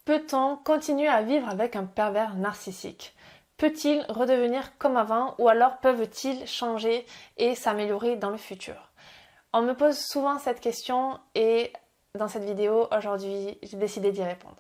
Peut-on continuer à vivre avec un pervers narcissique? Peut-il redevenir comme avant ou alors peuvent-ils changer et s'améliorer dans le futur? On me pose souvent cette question et dans cette vidéo, aujourd'hui, j'ai décidé d'y répondre.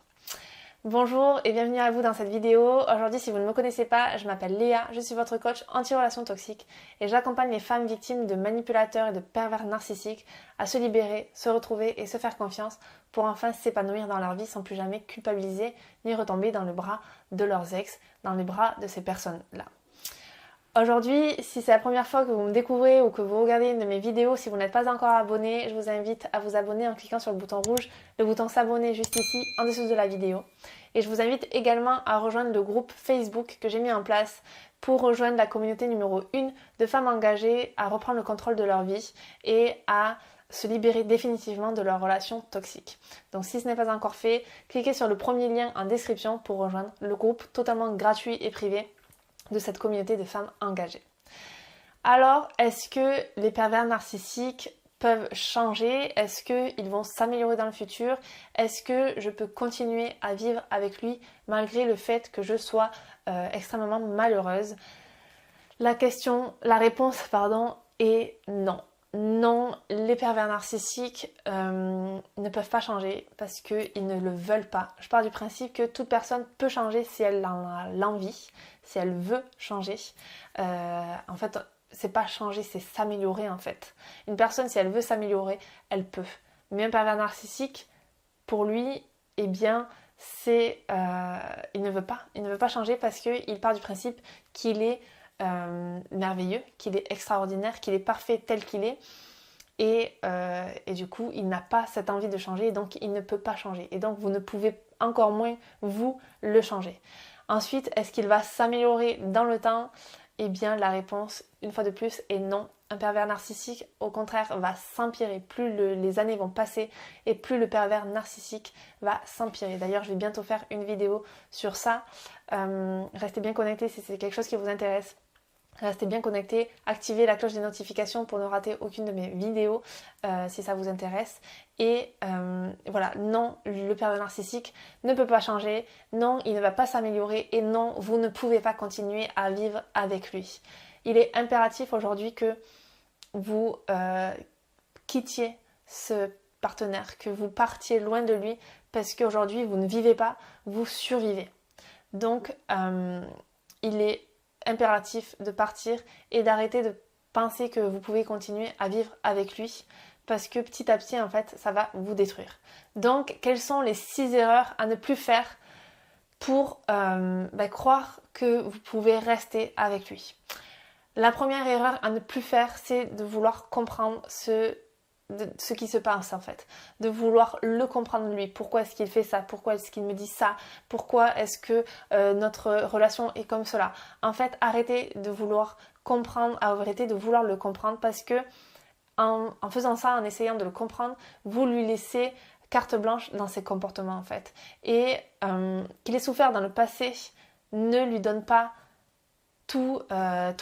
Bonjour et bienvenue à vous dans cette vidéo. Aujourd'hui, si vous ne me connaissez pas, je m'appelle Léa, je suis votre coach anti-relations toxiques et j'accompagne les femmes victimes de manipulateurs et de pervers narcissiques à se libérer, se retrouver et se faire confiance pour enfin s'épanouir dans leur vie sans plus jamais culpabiliser ni retomber dans le bras de leurs ex, dans les bras de ces personnes-là. Aujourd'hui, si c'est la première fois que vous me découvrez ou que vous regardez une de mes vidéos, si vous n'êtes pas encore abonné, je vous invite à vous abonner en cliquant sur le bouton rouge, le bouton s'abonner juste ici, en dessous de la vidéo. Et je vous invite également à rejoindre le groupe Facebook que j'ai mis en place pour rejoindre la communauté numéro 1 de femmes engagées à reprendre le contrôle de leur vie et à se libérer définitivement de leurs relations toxiques. Donc si ce n'est pas encore fait, cliquez sur le premier lien en description pour rejoindre le groupe totalement gratuit et privé de cette communauté de femmes engagées. Alors, est-ce que les pervers narcissiques peuvent changer? Est-ce qu'ils vont s'améliorer dans le futur? Est-ce que je peux continuer à vivre avec lui malgré le fait que je sois extrêmement malheureuse? La réponse est non. Non, les pervers narcissiques ne peuvent pas changer parce qu'ils ne le veulent pas. Je pars du principe que toute personne peut changer si elle en a l'envie, si elle veut changer. En fait, c'est pas changer, c'est s'améliorer en fait. Une personne, si elle veut s'améliorer, elle peut. Mais un pervers narcissique, pour lui, eh bien, il ne veut pas changer parce qu'il part du principe qu'il est merveilleux, qu'il est extraordinaire, qu'il est parfait tel qu'il est et du coup il n'a pas cette envie de changer et donc il ne peut pas changer et donc vous ne pouvez encore moins vous le changer. Ensuite, est-ce qu'il va s'améliorer dans le temps? Eh bien la réponse une fois de plus est non. Un pervers narcissique au contraire va s'empirer, plus les années vont passer et plus le pervers narcissique va s'empirer. D'ailleurs je vais bientôt faire une vidéo sur ça, restez bien connectés si c'est quelque chose qui vous intéresse. Restez bien connectés, activez la cloche des notifications pour ne rater aucune de mes vidéos si ça vous intéresse. Et voilà, non, le pervers narcissique ne peut pas changer, non, il ne va pas s'améliorer et non, vous ne pouvez pas continuer à vivre avec lui. Il est impératif aujourd'hui que vous quittiez ce partenaire, que vous partiez loin de lui parce qu'aujourd'hui vous ne vivez pas, vous survivez. Donc il est impératif de partir et d'arrêter de penser que vous pouvez continuer à vivre avec lui parce que petit à petit en fait ça va vous détruire. Donc quelles sont les 6 erreurs à ne plus faire pour croire que vous pouvez rester avec lui? La première erreur à ne plus faire, c'est de vouloir comprendre ce qui se passe en fait, de vouloir le comprendre lui, pourquoi est-ce qu'il fait ça, pourquoi est-ce qu'il me dit ça, pourquoi est-ce que notre relation est comme cela. En fait, arrêtez de vouloir comprendre, arrêtez de vouloir le comprendre parce que en faisant ça, en essayant de le comprendre, vous lui laissez carte blanche dans ses comportements en fait. Et qu'il ait souffert dans le passé ne lui donne pas tous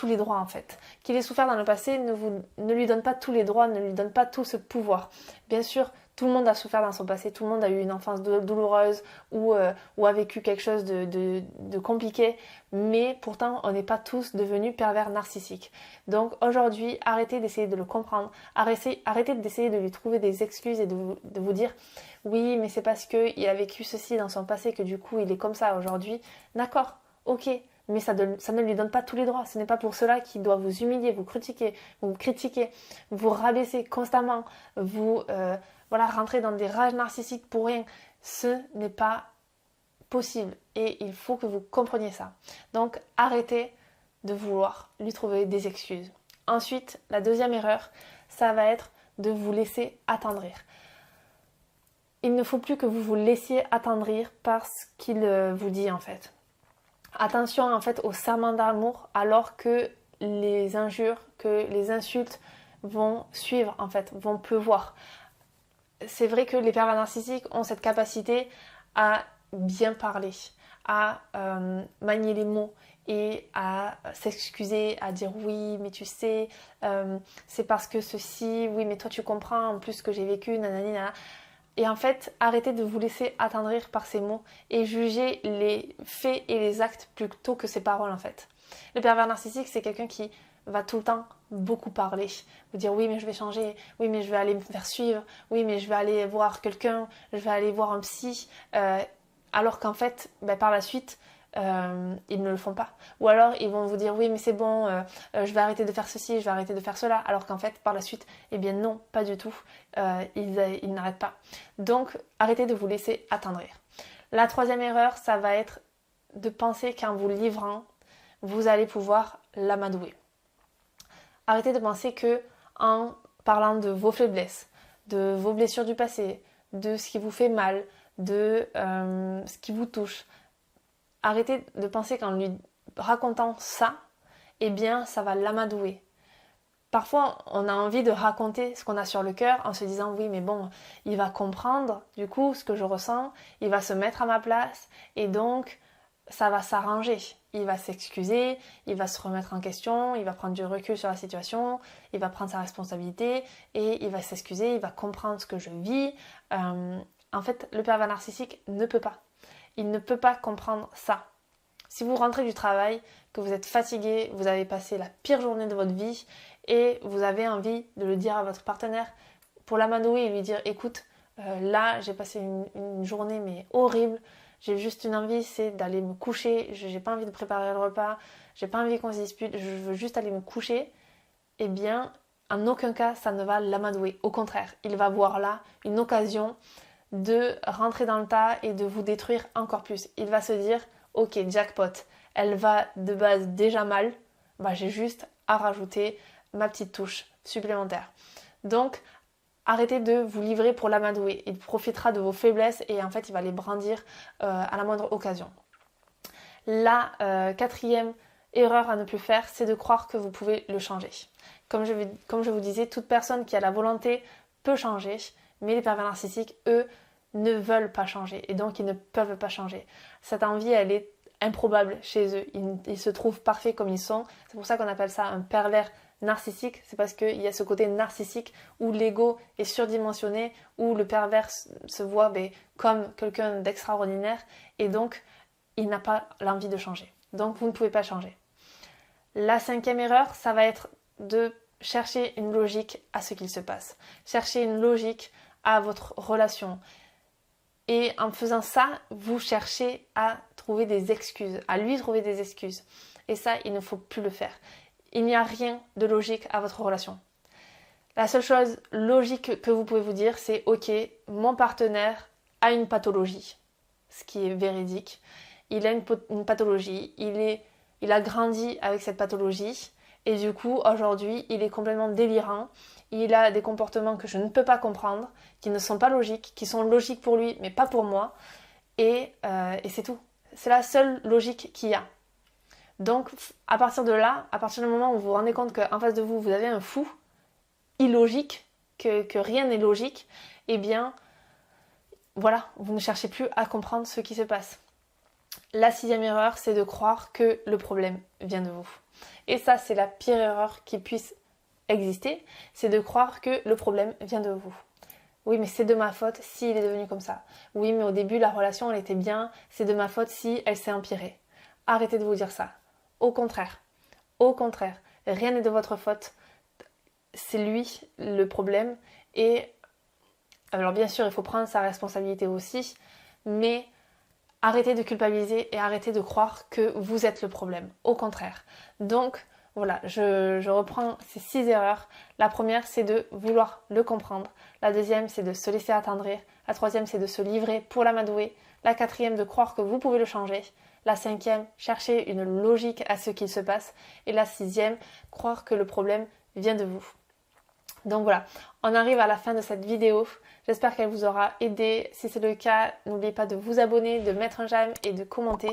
les droits en fait. Qu'il ait souffert dans le passé ne lui donne pas tous les droits, ne lui donne pas tout ce pouvoir. Bien sûr, tout le monde a souffert dans son passé, tout le monde a eu une enfance douloureuse ou a vécu quelque chose de compliqué, mais pourtant on n'est pas tous devenus pervers narcissiques. Donc aujourd'hui, arrêtez d'essayer de le comprendre, arrêtez d'essayer de lui trouver des excuses et de vous dire oui mais c'est parce qu'il a vécu ceci dans son passé que du coup il est comme ça aujourd'hui. D'accord, ok. Mais ça ne lui donne pas tous les droits. Ce n'est pas pour cela qu'il doit vous humilier, vous critiquer, vous rabaisser constamment, vous rentrer dans des rages narcissiques pour rien. Ce n'est pas possible et il faut que vous compreniez ça. Donc arrêtez de vouloir lui trouver des excuses. Ensuite, la deuxième erreur, ça va être de vous laisser attendrir. Il ne faut plus que vous vous laissiez attendrir par ce qu'il vous dit en fait. Attention en fait au serment d'amour alors que les injures, que les insultes vont suivre en fait, vont pleuvoir. C'est vrai que les pervers narcissiques ont cette capacité à bien parler, à manier les mots et à s'excuser, à dire oui mais tu sais, c'est parce que ceci, oui mais toi tu comprends en plus que j'ai vécu, nanani nanana. Et en fait, arrêtez de vous laisser attendrir par ces mots et jugez les faits et les actes plutôt que ces paroles en fait. Le pervers narcissique, c'est quelqu'un qui va tout le temps beaucoup parler, vous dire oui mais je vais changer, oui mais je vais aller me faire suivre, oui mais je vais aller voir quelqu'un, je vais aller voir un psy, alors qu'en fait par la suite ils ne le font pas. Ou alors ils vont vous dire oui mais c'est bon, je vais arrêter de faire ceci, je vais arrêter de faire cela, alors qu'en fait par la suite, eh bien non, pas du tout, ils n'arrêtent pas. Donc arrêtez de vous laisser attendrir. La troisième erreur, ça va être de penser qu'en vous livrant, vous allez pouvoir l'amadouer. Arrêtez de penser que en parlant de vos faiblesses, de vos blessures du passé, de ce qui vous fait mal, de ce qui vous touche, arrêtez de penser qu'en lui racontant ça, eh bien ça va l'amadouer. Parfois, on a envie de raconter ce qu'on a sur le cœur en se disant oui mais bon, il va comprendre du coup ce que je ressens, il va se mettre à ma place et donc ça va s'arranger. Il va s'excuser, il va se remettre en question, il va prendre du recul sur la situation, il va prendre sa responsabilité et il va s'excuser, il va comprendre ce que je vis. En fait, le pervers narcissique ne peut pas. Il ne peut pas comprendre ça. Si vous rentrez du travail, que vous êtes fatigué, vous avez passé la pire journée de votre vie et vous avez envie de le dire à votre partenaire pour l'amadouer et lui dire écoute, là j'ai passé une journée mais horrible, j'ai juste une envie, c'est d'aller me coucher, j'ai pas envie de préparer le repas, j'ai pas envie qu'on se dispute, je veux juste aller me coucher, eh bien, en aucun cas, ça ne va l'amadouer. Au contraire, il va voir là une occasion de rentrer dans le tas et de vous détruire encore plus. Il va se dire, ok, jackpot, elle va de base déjà mal, j'ai juste à rajouter ma petite touche supplémentaire. Donc, arrêtez de vous livrer pour l'amadouer. Il profitera de vos faiblesses et en fait, il va les brandir à la moindre occasion. La quatrième erreur à ne plus faire, c'est de croire que vous pouvez le changer. Comme je vous disais, toute personne qui a la volonté peut changer, mais les pervers narcissiques, eux, ne veulent pas changer et donc ils ne peuvent pas changer. Cette envie, elle est improbable chez eux. Ils se trouvent parfaits comme ils sont. C'est pour ça qu'on appelle ça un pervers narcissique, c'est parce qu'il y a ce côté narcissique où l'ego est surdimensionné, où le pervers se voit comme quelqu'un d'extraordinaire et donc il n'a pas l'envie de changer. Donc vous ne pouvez pas changer. La cinquième erreur, ça va être de chercher une logique à ce qu'il se passe. Chercher une logique à votre relation. Et en faisant ça, vous cherchez à trouver des excuses, à lui trouver des excuses. Et ça, il ne faut plus le faire. Il n'y a rien de logique à votre relation. La seule chose logique que vous pouvez vous dire, c'est ok, mon partenaire a une pathologie, ce qui est véridique. Il a une pathologie, il a grandi avec cette pathologie et du coup aujourd'hui il est complètement délirant. Il a des comportements que je ne peux pas comprendre, qui ne sont pas logiques, qui sont logiques pour lui mais pas pour moi et c'est tout. C'est la seule logique qu'il y a. Donc, à partir de là, à partir du moment où vous vous rendez compte qu'en face de vous, vous avez un fou illogique, que rien n'est logique, eh bien, voilà, vous ne cherchez plus à comprendre ce qui se passe. La sixième erreur, c'est de croire que le problème vient de vous. Et ça, c'est la pire erreur qui puisse exister, c'est de croire que le problème vient de vous. Oui, mais c'est de ma faute s'il est devenu comme ça. Oui, mais au début, la relation, elle était bien, c'est de ma faute si elle s'est empirée. Arrêtez de vous dire ça. Au contraire, rien n'est de votre faute. C'est lui le problème. Et alors bien sûr, il faut prendre sa responsabilité aussi, mais arrêtez de culpabiliser et arrêtez de croire que vous êtes le problème. Au contraire. Donc voilà, je reprends ces 6 erreurs. La première, c'est de vouloir le comprendre. La deuxième, c'est de se laisser attendrir. La troisième, c'est de se livrer pour l'amadouer. La quatrième, de croire que vous pouvez le changer. La cinquième, chercher une logique à ce qu'il se passe. Et la sixième, croire que le problème vient de vous. Donc voilà, on arrive à la fin de cette vidéo. J'espère qu'elle vous aura aidé. Si c'est le cas, n'oubliez pas de vous abonner, de mettre un j'aime et de commenter.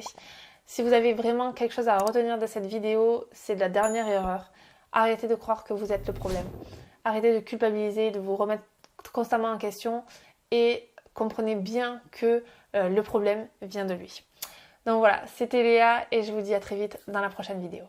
Si vous avez vraiment quelque chose à retenir de cette vidéo, c'est la dernière erreur. Arrêtez de croire que vous êtes le problème. Arrêtez de culpabiliser, de vous remettre constamment en question et comprenez bien que le problème vient de lui. Donc voilà, c'était Léa et je vous dis à très vite dans la prochaine vidéo.